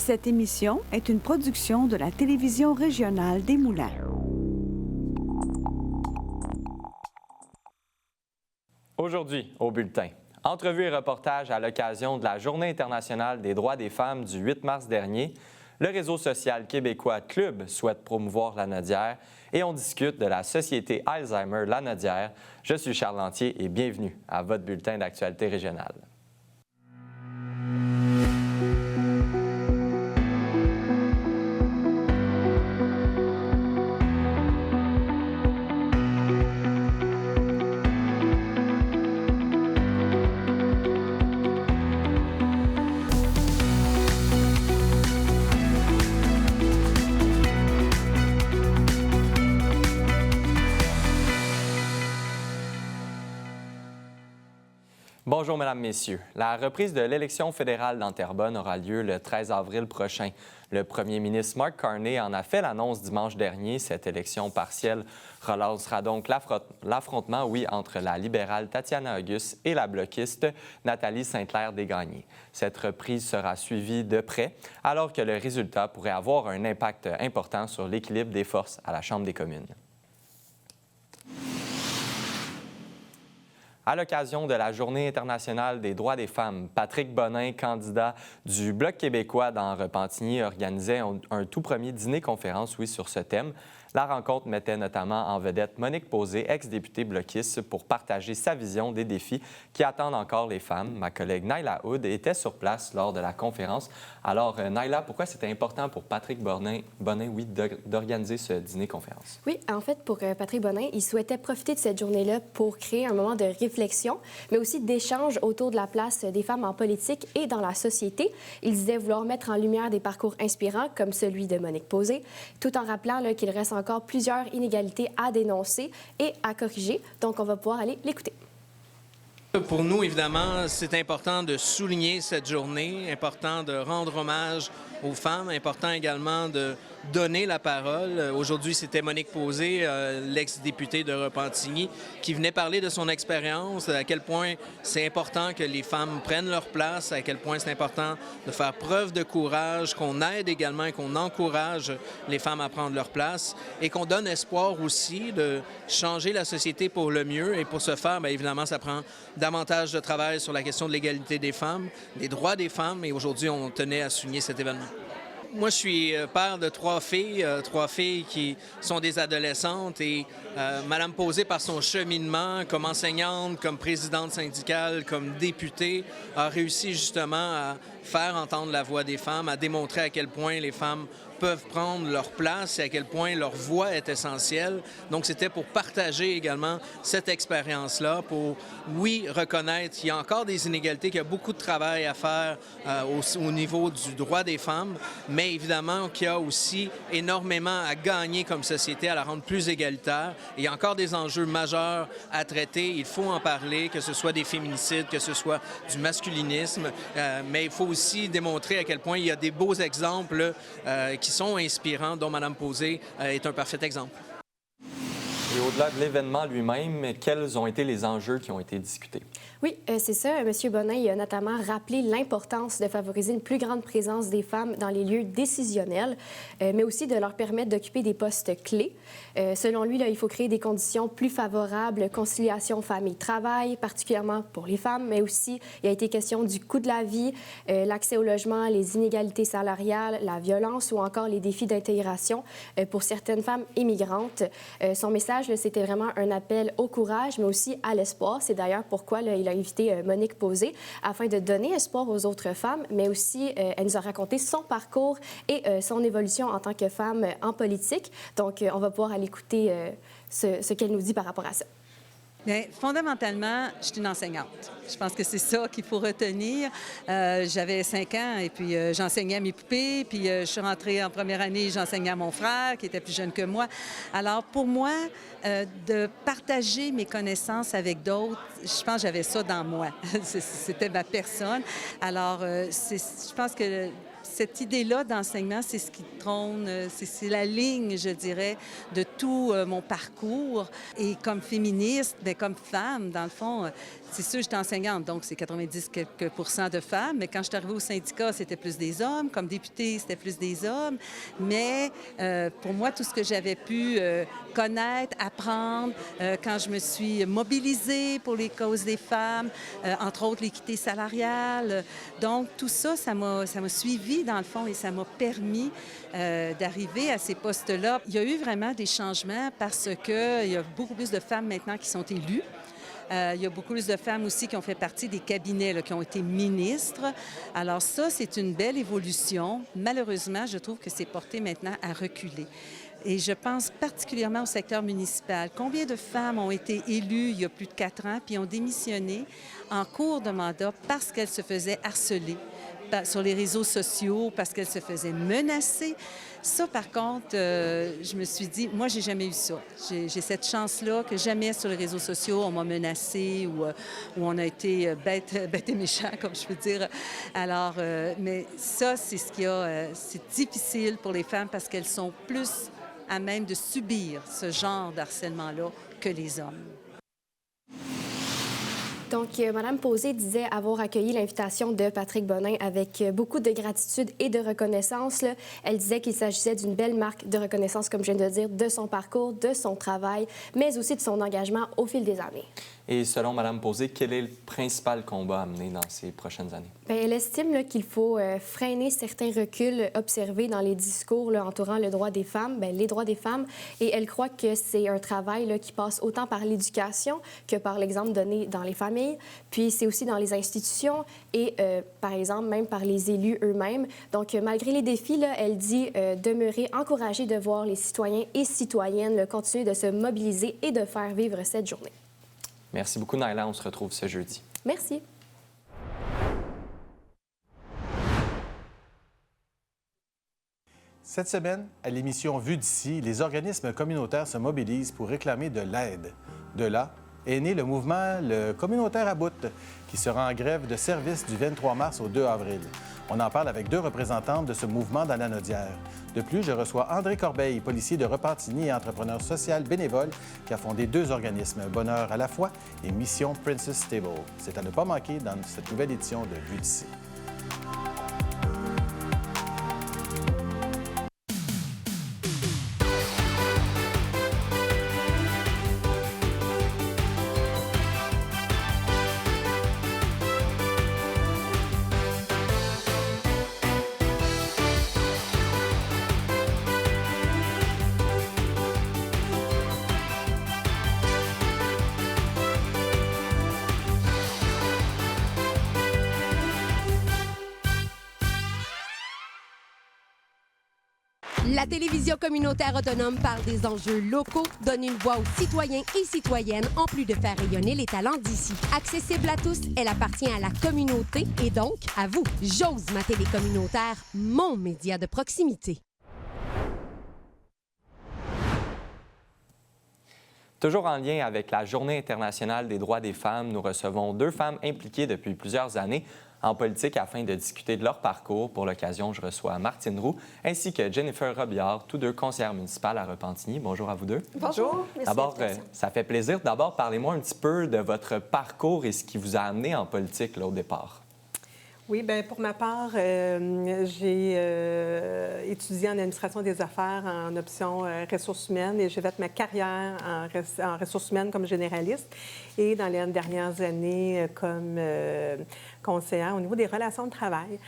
Cette émission est une production de la télévision régionale des Moulins. Aujourd'hui, au Bulletin, entrevue et reportage à l'occasion de la Journée internationale des droits des femmes du 8 mars dernier, le réseau social québécois Club souhaite promouvoir la Nodière et on discute de la Société Alzheimer La Nodière. Je suis Charles Lantier et bienvenue à votre bulletin d'actualité régionale. Bonjour, Mesdames, Messieurs. La reprise de l'élection fédérale dans Terrebonne aura lieu le 13 avril prochain. Le premier ministre Mark Carney en a fait l'annonce dimanche dernier. Cette élection partielle relancera donc l'affrontement, entre la libérale Tatiana Auguste et la bloquiste Nathalie Sainte-Claire-Desgagnés. Cette reprise sera suivie de près, alors que le résultat pourrait avoir un impact important sur l'équilibre des forces à la Chambre des communes. À l'occasion de la Journée internationale des droits des femmes, Patrick Bonin, candidat du Bloc québécois dans Repentigny, organisait un tout premier dîner-conférence sur ce thème. La rencontre mettait notamment en vedette Monique Posé, ex-députée bloquiste, pour partager sa vision des défis qui attendent encore les femmes. Ma collègue Naila Hood était sur place lors de la conférence. Alors, Naila, pourquoi c'était important pour Patrick Bonin d'organiser ce dîner-conférence? Oui, en fait, pour Patrick Bonin, il souhaitait profiter de cette journée-là pour créer un moment de réflexion, mais aussi d'échange autour de la place des femmes en politique et dans la société. Il disait vouloir mettre en lumière des parcours inspirants comme celui de Monique Posé, tout en rappelant qu'il reste encore plusieurs inégalités à dénoncer et à corriger. Donc, on va pouvoir aller l'écouter. Pour nous, évidemment, c'est important de souligner cette journée, important de rendre hommage aux femmes, important également de donner la parole. Aujourd'hui, c'était Monique Posé, l'ex-députée de Repentigny, qui venait parler de son expérience, à quel point c'est important que les femmes prennent leur place, à quel point c'est important de faire preuve de courage, qu'on aide également et qu'on encourage les femmes à prendre leur place et qu'on donne espoir aussi de changer la société pour le mieux. Et pour ce faire, bien évidemment, ça prend davantage de travail sur la question de l'égalité des femmes, des droits des femmes, et aujourd'hui, on tenait à souligner cet événement. Moi, je suis père de trois filles qui sont des adolescentes et Madame Posé, par son cheminement comme enseignante, comme présidente syndicale, comme députée, a réussi justement à faire entendre la voix des femmes, à démontrer à quel point les femmes peuvent prendre leur place et à quel point leur voix est essentielle. Donc, c'était pour partager également cette expérience-là, pour, oui, reconnaître qu'il y a encore des inégalités, qu'il y a beaucoup de travail à faire au niveau du droit des femmes, mais évidemment qu'il y a aussi énormément à gagner comme société, à la rendre plus égalitaire. Et il y a encore des enjeux majeurs à traiter. Il faut en parler, que ce soit des féminicides, que ce soit du masculinisme, mais il faut aussi démontrer à quel point il y a des beaux exemples qui sont inspirants, dont Mme Posé est un parfait exemple. Et au-delà de l'événement lui-même, quels ont été les enjeux qui ont été discutés? Oui, c'est ça. M. Bonin il a notamment rappelé l'importance de favoriser une plus grande présence des femmes dans les lieux décisionnels, mais aussi de leur permettre d'occuper des postes clés. Selon lui, il faut créer des conditions plus favorables, conciliation famille-travail, particulièrement pour les femmes, mais aussi il a été question du coût de la vie, l'accès au logement, les inégalités salariales, la violence ou encore les défis d'intégration pour certaines femmes immigrantes. Son message, c'était vraiment un appel au courage, mais aussi à l'espoir. C'est d'ailleurs pourquoi il a invité Monique Posé, afin de donner espoir aux autres femmes, mais aussi, elle nous a raconté son parcours et son évolution en tant que femme en politique. Donc, on va pouvoir aller écouter ce qu'elle nous dit par rapport à ça. Bien, fondamentalement, je suis une enseignante. Je pense que c'est ça qu'il faut retenir. J'avais 5 ans et puis j'enseignais à mes poupées. Puis je suis rentrée en première année, j'enseignais à mon frère qui était plus jeune que moi. Alors, pour moi, de partager mes connaissances avec d'autres, je pense que j'avais ça dans moi. C'était ma personne. Alors, je pense que cette idée-là d'enseignement, c'est ce qui trône, c'est la ligne, je dirais, de tout mon parcours. Et comme féministe, bien, comme femme, dans le fond, c'est sûr, j'étais enseignante, donc c'est 90 quelques % de femmes. Mais quand je suis arrivée au syndicat, c'était plus des hommes. Comme députée, c'était plus des hommes. Mais pour moi, tout ce que j'avais pu connaître, apprendre, quand je me suis mobilisée pour les causes des femmes, entre autres l'équité salariale. Donc, tout ça, ça m'a suivi dans le fond et ça m'a permis d'arriver à ces postes-là. Il y a eu vraiment des changements parce qu'il y a beaucoup plus de femmes maintenant qui sont élues. Il y a beaucoup plus de femmes aussi qui ont fait partie des cabinets, là, qui ont été ministres. Alors ça, c'est une belle évolution. Malheureusement, je trouve que c'est porté maintenant à reculer. Et je pense particulièrement au secteur municipal. Combien de femmes ont été élues il y a plus de 4 ans puis ont démissionné en cours de mandat parce qu'elles se faisaient harceler sur les réseaux sociaux, parce qu'elles se faisaient menacer. Ça, par contre, je me suis dit, moi, j'ai jamais eu ça. J'ai cette chance-là que jamais sur les réseaux sociaux, on m'a menacée ou on a été bête et méchant, comme je peux dire. Alors, mais ça, c'est ce qu'il y a. C'est difficile pour les femmes parce qu'elles sont plus à même de subir ce genre d'harcèlement-là que les hommes. Donc, Mme Posé disait avoir accueilli l'invitation de Patrick Bonin avec beaucoup de gratitude et de reconnaissance. Là. Elle disait qu'il s'agissait d'une belle marque de reconnaissance, comme je viens de dire, de son parcours, de son travail, mais aussi de son engagement au fil des années. Et selon Mme Posé, quel est le principal combat à mener dans ces prochaines années? Bien, elle estime qu'il faut freiner certains reculs observés dans les discours là, entourant le droit des femmes, bien, les droits des femmes, et elle croit que c'est un travail là, qui passe autant par l'éducation que par l'exemple donné dans les familles, puis c'est aussi dans les institutions et, par exemple, même par les élus eux-mêmes. Donc, malgré les défis, là, elle dit demeurer encouragée de voir les citoyens et citoyennes là, continuer de se mobiliser et de faire vivre cette journée. Merci beaucoup, Naila. On se retrouve ce jeudi. Merci. Cette semaine, à l'émission Vue d'ici, les organismes communautaires se mobilisent pour réclamer de l'aide. De là est né le mouvement Le Communautaire à bout, qui sera en grève de service du 23 mars au 2 avril. On en parle avec 2 représentantes de ce mouvement dans la Naudière. De plus, je reçois André Corbeil, policier de Repentigny et entrepreneur social bénévole qui a fondé 2 organismes, Bonheur à la fois et Mission Princess Stable. C'est à ne pas manquer dans cette nouvelle édition de Vue d'ici. La télévision communautaire autonome parle des enjeux locaux, donne une voix aux citoyens et citoyennes, en plus de faire rayonner les talents d'ici. Accessible à tous, elle appartient à la communauté et donc à vous. J'ose ma télé communautaire, mon média de proximité. Toujours en lien avec la Journée internationale des droits des femmes, nous recevons 2 femmes impliquées depuis plusieurs années en politique afin de discuter de leur parcours. Pour l'occasion, je reçois Martine Roux ainsi que Jennifer Robillard, tous 2 conseillères municipales à Repentigny. Bonjour à vous 2. Bonjour. D'abord, ça fait plaisir. D'abord, parlez-moi un petit peu de votre parcours et ce qui vous a amené en politique là, au départ. Oui, bien, pour ma part, j'ai étudié en administration des affaires en option ressources humaines et j'ai fait ma carrière en ressources humaines comme généraliste et dans les dernières années comme conseillère au niveau des relations de travail.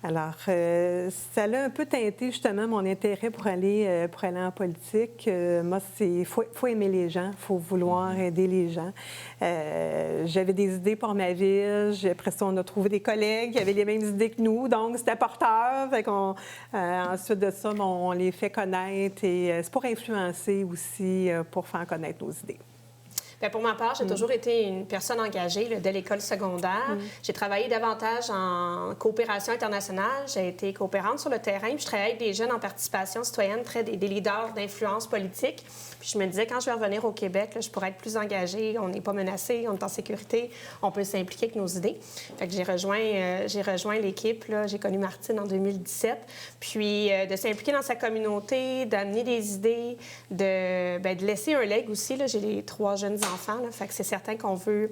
Alors, ça l'a un peu teinté justement mon intérêt pour aller en politique. Moi, il faut aimer les gens, il faut vouloir aider les gens. J'avais des idées pour ma ville. Après ça, on a trouvé des collègues qui avaient les mêmes idées que nous, donc c'était porteur. Fait qu'on, ensuite de ça, on les fait connaître et c'est pour influencer aussi, pour faire connaître nos idées. Bien, pour ma part, j'ai toujours été une personne engagée là, dès l'école secondaire. J'ai travaillé davantage en coopération internationale. J'ai été coopérante sur le terrain. Puis je travaillais avec des jeunes en participation citoyenne, des leaders d'influence politique. Puis je me disais, quand je vais revenir au Québec, là, je pourrais être plus engagée. On n'est pas menacé, on est en sécurité, on peut s'impliquer avec nos idées. Fait que j'ai rejoint l'équipe. J'ai connu Martine en 2017. Puis de s'impliquer dans sa communauté, d'amener des idées, de laisser un leg aussi. J'ai les 3 jeunes enfants. Là, fait que c'est certain qu'on veut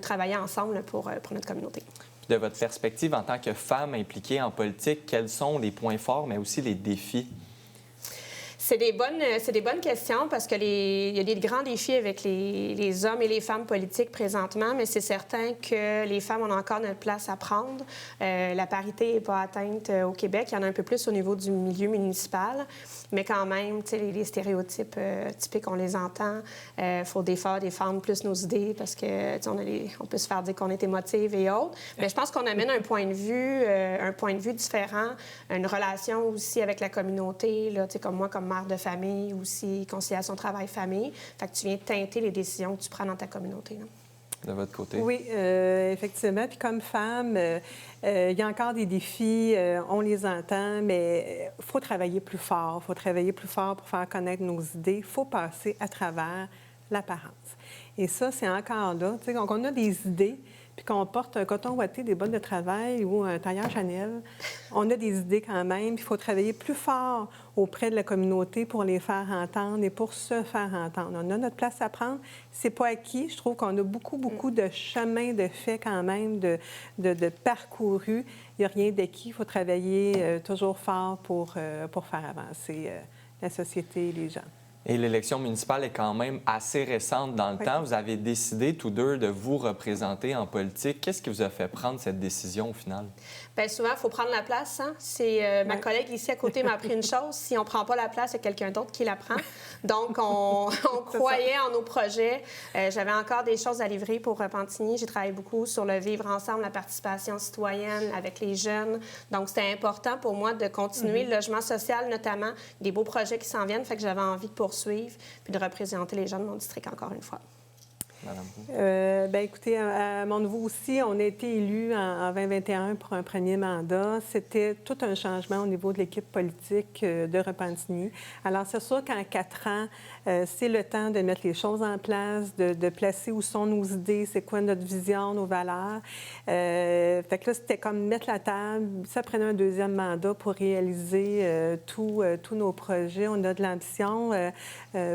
travailler ensemble là, pour notre communauté. De votre perspective en tant que femme impliquée en politique, quels sont les points forts, mais aussi les défis? C'est des bonnes questions parce qu'il y a des grands défis avec les hommes et les femmes politiques présentement, mais c'est certain que les femmes ont encore notre place à prendre. La parité n'est pas atteinte au Québec. Il y en a un peu plus au niveau du milieu municipal, mais quand même, les stéréotypes typiques, on les entend. Il faut défendre plus nos idées parce que on peut se faire dire qu'on est émotive et autres. Mais je pense qu'on amène un point de vue différent, une relation aussi avec la communauté, là, comme moi, comme mère de famille, aussi conciliation travail-famille. Fait que tu viens teinter les décisions que tu prends dans ta communauté. Là. De votre côté? Oui, effectivement. Puis comme femme, il y a encore des défis, on les entend, mais il faut travailler plus fort. Il faut travailler plus fort pour faire connaître nos idées. Il faut passer à travers l'apparence. Et ça, c'est encore là. Donc, on a des idées, puis qu'on porte un coton ouaté, des bottes de travail ou un tailleur Chanel, on a des idées quand même. Puis il faut travailler plus fort auprès de la communauté pour les faire entendre et pour se faire entendre. On a notre place à prendre. C'est pas acquis. Je trouve qu'on a beaucoup de chemin de fait quand même, de parcouru. Il n'y a rien d'acquis. Il faut travailler toujours fort pour faire avancer la société et les gens. Et l'élection municipale est quand même assez récente dans le temps. Vous avez décidé tous deux de vous représenter en politique. Qu'est-ce qui vous a fait prendre cette décision au final? Bien, souvent, il faut prendre la place. Hein? C'est ma collègue ici à côté m'a appris une chose. Si on ne prend pas la place, il y a quelqu'un d'autre qui la prend. Donc, on croyait en nos projets. J'avais encore des choses à livrer pour Repentigny. J'ai travaillé beaucoup sur le vivre ensemble, la participation citoyenne avec les jeunes. Donc, c'était important pour moi de continuer le logement social, notamment. Des beaux projets qui s'en viennent. Fait que j'avais envie de poursuivre puis de représenter les gens de mon district encore une fois. Bien, écoutez, à mon niveau aussi, on a été élus en 2021 pour un premier mandat. C'était tout un changement au niveau de l'équipe politique de Repentigny. Alors, c'est sûr qu'en 4 ans, c'est le temps de mettre les choses en place, de placer où sont nos idées, c'est quoi notre vision, nos valeurs. Fait que là, c'était comme mettre la table. Ça prenait un deuxième mandat pour réaliser tous nos projets. On a de l'ambition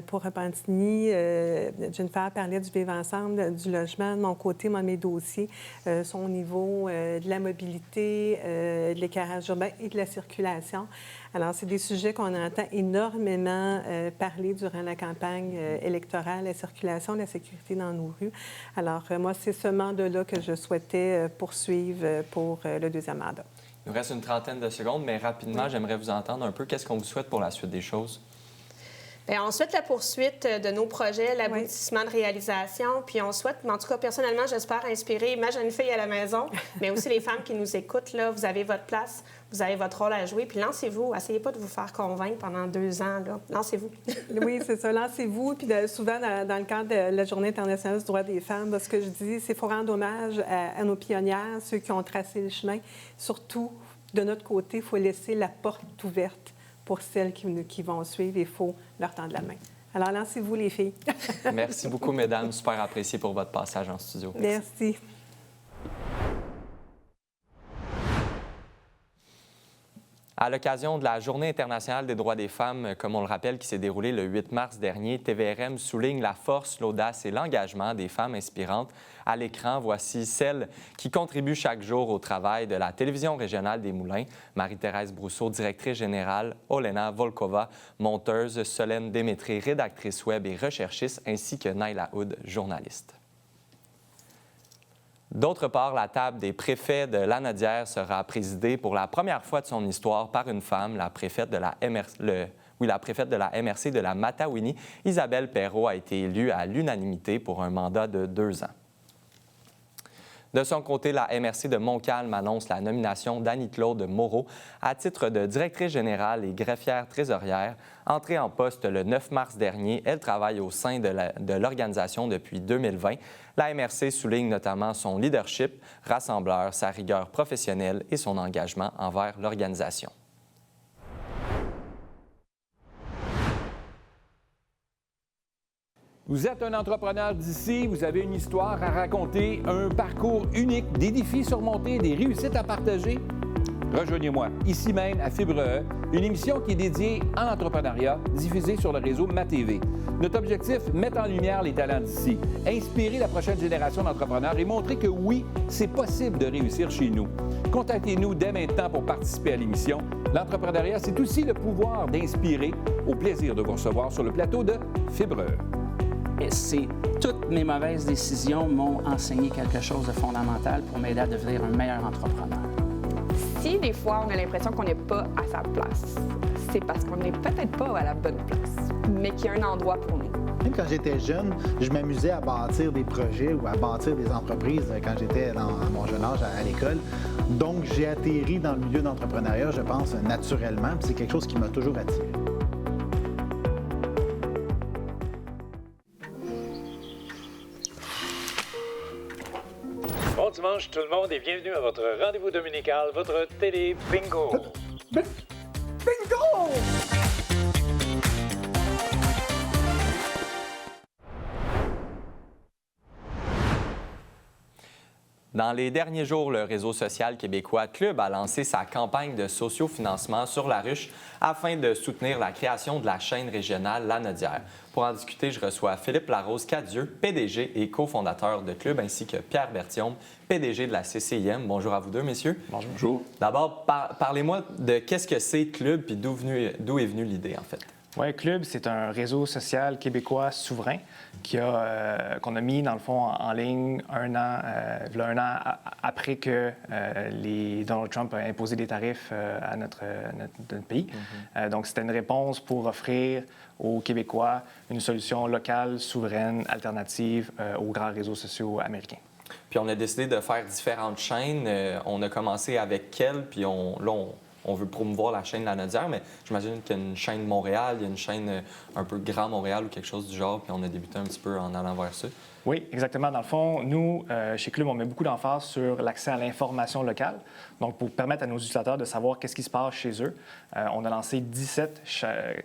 pour Repentigny. Jennifer parlait du vivre ensemble, du logement. De mon côté, moi, mes dossiers sont au niveau de la mobilité, de l'éclairage urbain et de la circulation. Alors, c'est des sujets qu'on entend énormément parler durant la campagne électorale, la circulation, la sécurité dans nos rues. Alors, moi, c'est ce mandat-là que je souhaitais poursuivre pour le deuxième mandat. Il nous reste une trentaine de secondes, mais rapidement, j'aimerais vous entendre un peu. Qu'est-ce qu'on vous souhaite pour la suite des choses? Bien, on souhaite la poursuite de nos projets, l'aboutissement de réalisation, puis on souhaite, en tout cas, personnellement, j'espère inspirer ma jeune fille à la maison, mais aussi les femmes qui nous écoutent. Là, vous avez votre place, vous avez votre rôle à jouer, puis lancez-vous. Essayez pas de vous faire convaincre pendant 2 ans. Là. Lancez-vous. Oui, c'est ça. Lancez-vous. Puis souvent, dans le cadre de la Journée internationale du droit des femmes, ce que je dis, c'est qu'il faut rendre hommage à nos pionnières, ceux qui ont tracé le chemin. Surtout, de notre côté, il faut laisser la porte ouverte pour celles qui vont suivre. Il faut leur tendre la main. Alors, lancez-vous, les filles. Merci beaucoup, mesdames. Super apprécié pour votre passage en studio. Merci. À l'occasion de la Journée internationale des droits des femmes, comme on le rappelle, qui s'est déroulée le 8 mars dernier, TVRM souligne la force, l'audace et l'engagement des femmes inspirantes. À l'écran, voici celles qui contribuent chaque jour au travail de la télévision régionale des Moulins. Marie-Thérèse Brousseau, directrice générale, Olena Volkova, monteuse, Solène Démétré, rédactrice web et recherchiste, ainsi que Naila Hood, journaliste. D'autre part, la table des préfets de Lanaudière sera présidée pour la première fois de son histoire par une femme, la préfète de la MRC de la Mataouini. Isabelle Perrault a été élue à l'unanimité pour un mandat de 2 ans. De son côté, la MRC de Montcalm annonce la nomination d'Annie-Claude Moreau à titre de directrice générale et greffière trésorière. Entrée en poste le 9 mars dernier, elle travaille au sein de l'organisation depuis 2020. La MRC souligne notamment son leadership rassembleur, sa rigueur professionnelle et son engagement envers l'organisation. Vous êtes un entrepreneur d'ici, vous avez une histoire à raconter, un parcours unique, des défis surmontés, des réussites à partager? Rejoignez-moi ici même à Fibre E, une émission qui est dédiée à l'entrepreneuriat, diffusée sur le réseau MaTV. Notre objectif, mettre en lumière les talents d'ici, inspirer la prochaine génération d'entrepreneurs et montrer que oui, c'est possible de réussir chez nous. Contactez-nous dès maintenant pour participer à l'émission. L'entrepreneuriat, c'est aussi le pouvoir d'inspirer. Au plaisir de vous recevoir sur le plateau de Fibre E. Toutes mes mauvaises décisions m'ont enseigné quelque chose de fondamental pour m'aider à devenir un meilleur entrepreneur. Si des fois on a l'impression qu'on n'est pas à sa place, c'est parce qu'on n'est peut-être pas à la bonne place, mais qu'il y a un endroit pour nous. Même quand j'étais jeune, je m'amusais à bâtir des projets ou à bâtir des entreprises quand j'étais à mon jeune âge à l'école. Donc j'ai atterri dans le milieu d'entrepreneuriat, je pense, naturellement, puis c'est quelque chose qui m'a toujours attiré. Bon dimanche tout le monde et bienvenue à votre rendez-vous dominical, votre télé bingo. Bingo! Dans les derniers jours, le réseau social québécois Club a lancé sa campagne de sociofinancement sur la ruche afin de soutenir la création de la chaîne régionale Lanaudière. Pour en discuter, je reçois Philippe Larose-Cadieux, PDG et cofondateur de Club, ainsi que Pierre Berthiaume, PDG de la CCIM. Bonjour à vous deux, messieurs. Bonjour. D'abord, parlez-moi de qu'est-ce que c'est Club et d'où est venue l'idée, en fait. Oui, Club, c'est un réseau social québécois souverain qu'on a mis, dans le fond, en ligne un an après que Donald Trump a imposé des tarifs à notre pays. Donc, c'était une réponse pour offrir aux Québécois une solution locale, souveraine, alternative aux grands réseaux sociaux américains. Puis on a décidé de faire différentes chaînes. On a commencé avec quelle, puis on veut promouvoir la chaîne Lanaudière, mais j'imagine qu'il y a une chaîne Montréal, il y a une chaîne un peu Grand Montréal ou quelque chose du genre, puis on a débuté un petit peu en allant vers ça. Oui, exactement. Dans le fond, nous, chez Club, on met beaucoup d'emphase sur l'accès à l'information locale. Donc, pour permettre à nos utilisateurs de savoir qu'est-ce qui se passe chez eux, on a lancé 17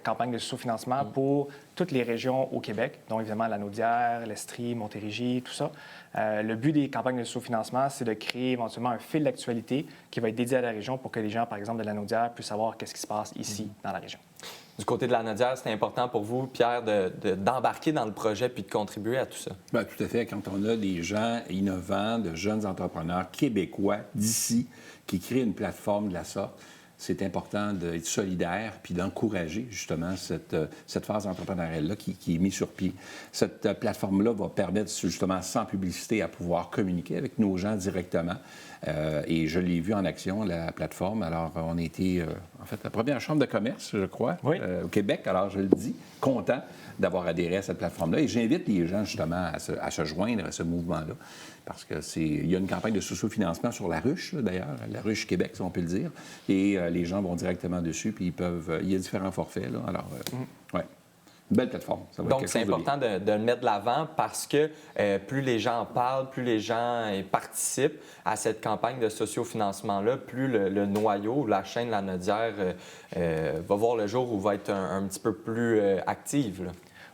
campagnes de sous-financement pour toutes les régions au Québec, dont évidemment Lanaudière, l'Estrie, Montérégie, tout ça. Le but des campagnes de sous-financement, c'est de créer éventuellement un fil d'actualité qui va être dédié à la région pour que les gens, par exemple, de Lanaudière puissent savoir qu'est-ce qui se passe ici, dans la région. Du côté de Lanaudière, c'était important pour vous, Pierre, d'embarquer dans le projet puis de contribuer à tout ça? Bien, tout à fait. Quand on a des gens innovants, de jeunes entrepreneurs québécois d'ici qui créent une plateforme de la sorte, c'est important d'être solidaire puis d'encourager justement cette phase entrepreneuriale-là qui est mise sur pied. Cette plateforme-là va permettre justement, sans publicité, à pouvoir communiquer avec nos gens directement. Et je l'ai vu en action, la plateforme. Alors, on a été, en fait, la première chambre de commerce, je crois, au Québec. Alors, je le dis, content d'avoir adhéré à cette plateforme-là. Et j'invite les gens, justement, à se joindre à ce mouvement-là. Parce qu'il y a une campagne de socio-financement sur la ruche, d'ailleurs, la ruche Québec, si on peut le dire. Et les gens vont directement dessus, puis il y a différents forfaits, là. Alors, ouais. Une belle plateforme. Donc, c'est important de le mettre de l'avant parce que plus les gens en parlent, plus les gens participent à cette campagne de sociofinancement-là, plus le noyau, la chaîne Lanaudière va voir le jour ou va être un petit peu plus active, là.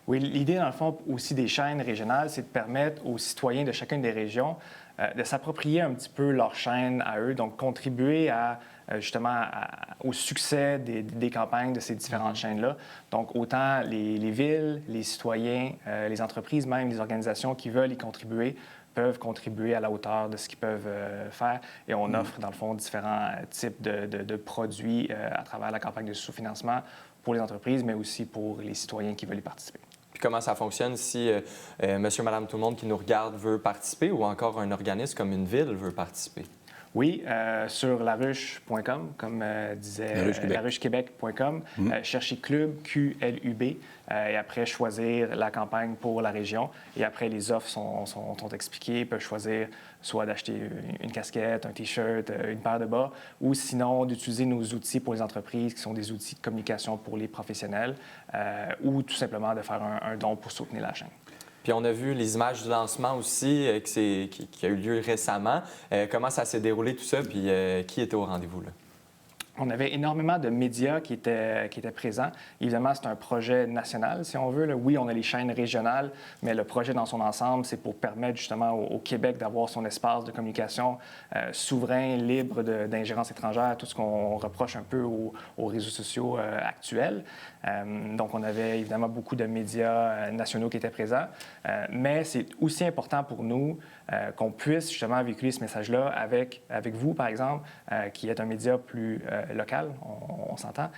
Oui, l'idée, dans le fond, aussi des chaînes régionales, c'est de permettre aux citoyens de chacune des régions de s'approprier un petit peu leur chaîne à eux, donc contribuer justement au succès des campagnes de ces différentes chaînes-là. Donc, autant les villes, les citoyens, les entreprises, même les organisations qui veulent y contribuer, peuvent contribuer à la hauteur de ce qu'ils peuvent faire. Et on offre, dans le fond, différents types de produits à travers la campagne de sous-financement pour les entreprises, mais aussi pour les citoyens qui veulent y participer. Puis comment ça fonctionne si monsieur, madame, tout le monde qui nous regarde veut participer ou encore un organisme comme une ville veut participer? Oui, sur laruche.com, comme disait laruchequebec.com. Chercher Club, QLUB, et après choisir la campagne pour la région. Et après, les offres sont expliquées. Ils peuvent choisir soit d'acheter une casquette, un T-shirt, une paire de bas, ou sinon d'utiliser nos outils pour les entreprises, qui sont des outils de communication pour les professionnels, ou tout simplement de faire un don pour soutenir la chaîne. Puis on a vu les images du lancement aussi qui a eu lieu récemment. Comment ça s'est déroulé tout ça, puis qui était au rendez-vous, là? On avait énormément de médias qui étaient présents. Évidemment, c'est un projet national, si on veut. Là. Oui, on a les chaînes régionales, mais le projet dans son ensemble, c'est pour permettre justement au Québec d'avoir son espace de communication souverain, libre d'ingérence étrangère, tout ce qu'on reproche un peu aux réseaux sociaux actuels. Donc, on avait évidemment beaucoup de médias nationaux qui étaient présents, mais c'est aussi important pour nous qu'on puisse justement véhiculer ce message-là avec vous, par exemple, qui est un média plus local, on s'entend,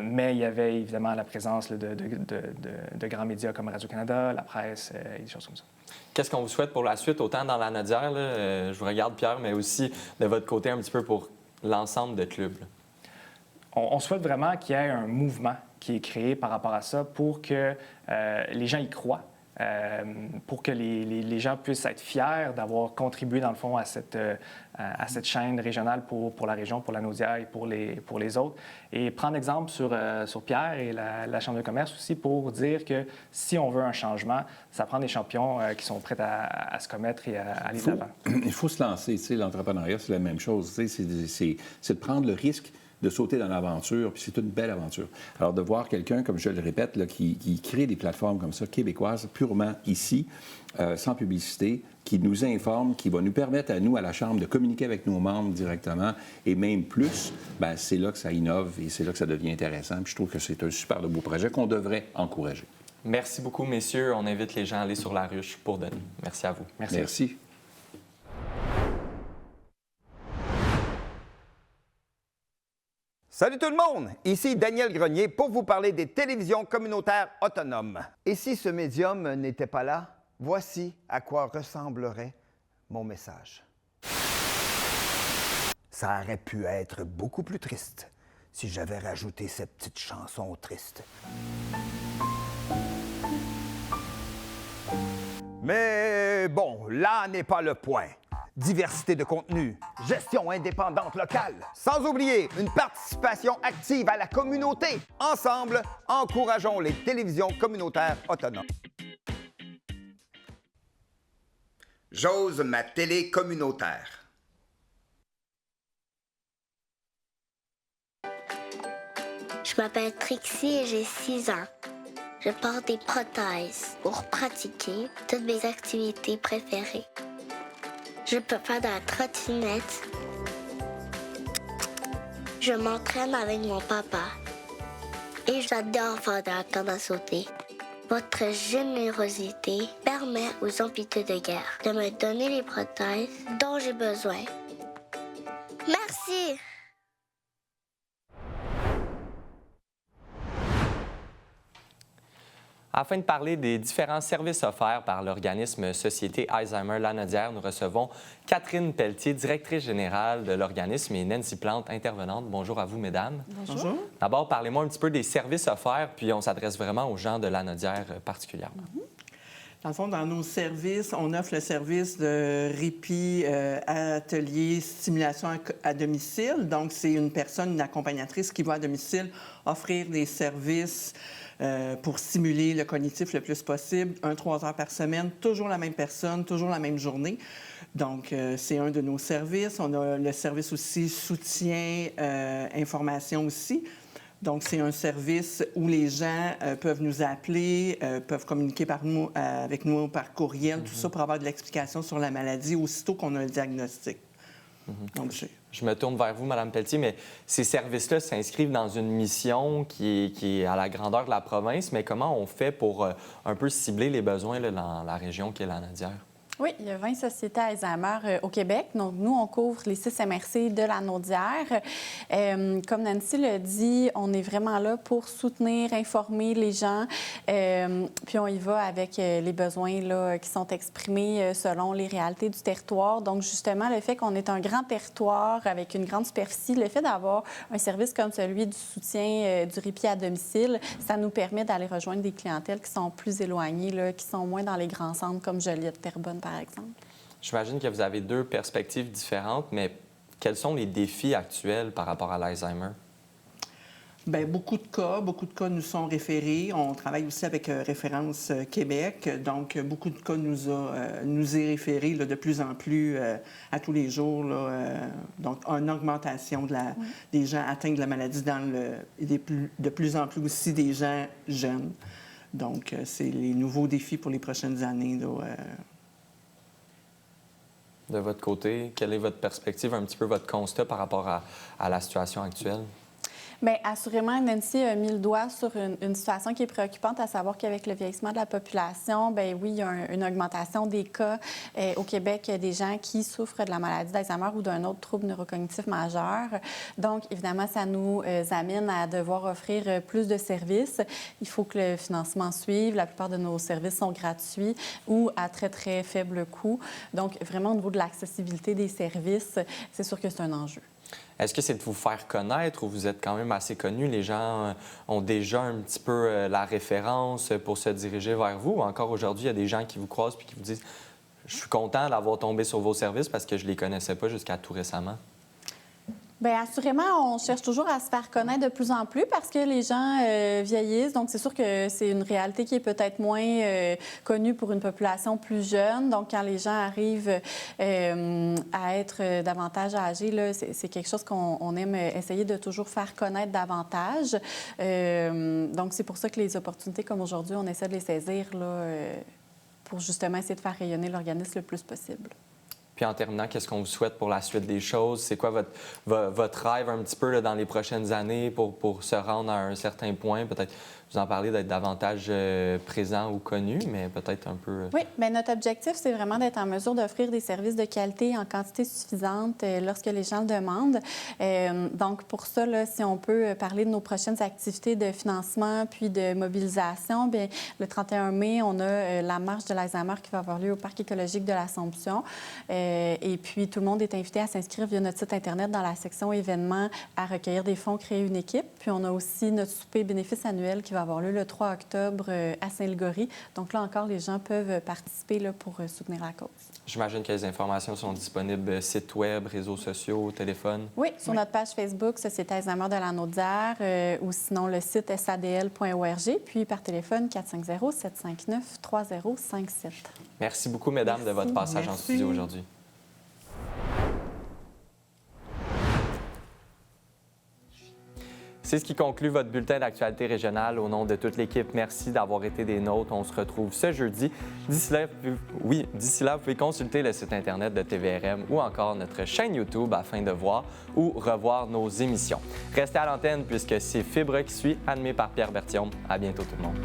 mais il y avait évidemment la présence là, de grands médias comme Radio-Canada, la presse et des choses comme ça. Qu'est-ce qu'on vous souhaite pour la suite, autant dans la Nodière, je vous regarde Pierre, mais aussi de votre côté un petit peu pour l'ensemble de clubs? Là. On souhaite vraiment qu'il y ait un mouvement qui est créé par rapport à ça pour que les gens y croient. Pour que les gens puissent être fiers d'avoir contribué, dans le fond, à cette chaîne régionale pour la région, pour la Nodière et pour les autres. Et prendre exemple sur Pierre et la Chambre de commerce aussi pour dire que si on veut un changement, ça prend des champions qui sont prêts à se commettre et à aller de l'avant. Il faut se lancer. L'entrepreneuriat, c'est la même chose. C'est de prendre le risque de sauter dans l'aventure, puis c'est une belle aventure. Alors, de voir quelqu'un, comme je le répète, là, qui crée des plateformes comme ça, québécoises, purement ici, sans publicité, qui nous informe, qui va nous permettre à nous, à la Chambre, de communiquer avec nos membres directement, et même plus, bien, c'est là que ça innove et c'est là que ça devient intéressant. Puis je trouve que c'est un super beau projet qu'on devrait encourager. Merci beaucoup, messieurs. On invite les gens à aller sur la ruche pour donner. Merci à vous. Merci. Salut tout le monde! Ici Daniel Grenier pour vous parler des télévisions communautaires autonomes. Et si ce médium n'était pas là, voici à quoi ressemblerait mon message. Ça aurait pu être beaucoup plus triste si j'avais rajouté cette petite chanson triste. Mais bon, là n'est pas le point. Diversité de contenu, gestion indépendante locale, sans oublier une participation active à la communauté. Ensemble, encourageons les télévisions communautaires autonomes. J'ose ma télé communautaire. Je m'appelle Trixie et j'ai 6 ans. Je porte des prothèses pour pratiquer toutes mes activités préférées. Je peux faire de la trottinette. Je m'entraîne avec mon papa. Et j'adore faire de la corde à sauter. Votre générosité permet aux hôpitaux de guerre de me donner les prothèses dont j'ai besoin. Merci! Afin de parler des différents services offerts par l'organisme Société Alzheimer-Lanaudière, nous recevons Catherine Pelletier, directrice générale de l'organisme, et Nancy Plante, intervenante. Bonjour à vous, mesdames. Bonjour. D'abord, parlez-moi un petit peu des services offerts, puis on s'adresse vraiment aux gens de Lanaudière particulièrement. Dans le fond, dans nos services, on offre le service de répit, atelier, stimulation à domicile. Donc, c'est une personne, une accompagnatrice qui va à domicile offrir des services pour stimuler le cognitif le plus possible, 1-3 heures par semaine, toujours la même personne, toujours la même journée. Donc, c'est un de nos services. On a le service aussi soutien, information aussi. Donc, c'est un service où les gens peuvent nous appeler, peuvent communiquer avec nous par courriel, tout ça pour avoir de l'explication sur la maladie aussitôt qu'on a le diagnostic. Donc, je me tourne vers vous, Mme Pelletier, mais ces services-là s'inscrivent dans une mission qui est à la grandeur de la province, mais comment on fait pour un peu cibler les besoins là, dans la région qui est la Lanaudière? Oui, il y a 20 sociétés Alzheimer au Québec. Donc, nous, on couvre les 6 MRC de la Naudière. Comme Nancy l'a dit, on est vraiment là pour soutenir, informer les gens. Puis, on y va avec les besoins là, qui sont exprimés selon les réalités du territoire. Donc, justement, le fait qu'on est un grand territoire avec une grande superficie, le fait d'avoir un service comme celui du soutien du répit à domicile, ça nous permet d'aller rejoindre des clientèles qui sont plus éloignées, là, qui sont moins dans les grands centres comme Joliette, Terrebonne, par exemple. J'imagine que vous avez 2 perspectives différentes, mais quels sont les défis actuels par rapport à l'Alzheimer? Bien, beaucoup de cas nous sont référés. On travaille aussi avec Référence Québec. Donc, beaucoup de cas nous est référé là, de plus en plus à tous les jours. Là, donc, une augmentation des gens atteints de la maladie et de plus en plus aussi des gens jeunes. Donc, c'est les nouveaux défis pour les prochaines années. Là, De votre côté, quelle est votre perspective, un petit peu votre constat par rapport à la situation actuelle? Bien, assurément, Nancy a mis le doigt sur une situation qui est préoccupante, à savoir qu'avec le vieillissement de la population, bien oui, il y a une augmentation des cas au Québec. Il y a des gens qui souffrent de la maladie d'Alzheimer ou d'un autre trouble neurocognitif majeur. Donc, évidemment, ça nous amène à devoir offrir plus de services. Il faut que le financement suive. La plupart de nos services sont gratuits ou à très, très faible coût. Donc, vraiment, au niveau de l'accessibilité des services, c'est sûr que c'est un enjeu. Est-ce que c'est de vous faire connaître ou vous êtes quand même assez connu? Les gens ont déjà un petit peu la référence pour se diriger vers vous? Encore aujourd'hui, il y a des gens qui vous croisent et qui vous disent « Je suis content d'avoir tombé sur vos services parce que je ne les connaissais pas jusqu'à tout récemment ». Bien, assurément, on cherche toujours à se faire connaître de plus en plus parce que les gens vieillissent. Donc, c'est sûr que c'est une réalité qui est peut-être moins connue pour une population plus jeune. Donc, quand les gens arrivent à être davantage âgés, là, c'est quelque chose qu'on aime essayer de toujours faire connaître davantage. Donc, c'est pour ça que les opportunités comme aujourd'hui, on essaie de les saisir là, pour justement essayer de faire rayonner l'organisme le plus possible. Puis en terminant, qu'est-ce qu'on vous souhaite pour la suite des choses? C'est quoi votre rêve un petit peu là, dans les prochaines années pour se rendre à un certain point? Peut-être vous en parlez d'être davantage présent ou connu, mais peut-être un peu... Oui, bien notre objectif, c'est vraiment d'être en mesure d'offrir des services de qualité en quantité suffisante lorsque les gens le demandent. Donc pour ça, là, si on peut parler de nos prochaines activités de financement puis de mobilisation, bien le 31 mai, on a la marche de l'Alzheimer qui va avoir lieu au Parc écologique de l'Assomption. Et puis, tout le monde est invité à s'inscrire via notre site Internet dans la section événements à recueillir des fonds, créer une équipe. Puis, on a aussi notre souper bénéfice annuel qui va avoir lieu le 3 octobre à Saint-Légory. Donc, là encore, les gens peuvent participer là, pour soutenir la cause. J'imagine que les informations sont disponibles site web, réseaux sociaux, téléphone. Oui, sur notre page Facebook, Société Alzheimer de la Naudière, ou sinon le site sadl.org, puis par téléphone 450-759-3057. Merci beaucoup, mesdames, de votre passage en studio aujourd'hui. C'est ce qui conclut votre bulletin d'actualité régionale. Au nom de toute l'équipe, merci d'avoir été des nôtres. On se retrouve ce jeudi. D'ici là, vous pouvez consulter le site Internet de TVRM ou encore notre chaîne YouTube afin de voir ou revoir nos émissions. Restez à l'antenne puisque c'est Fibre qui suit, animé par Pierre Berthiaume. À bientôt tout le monde.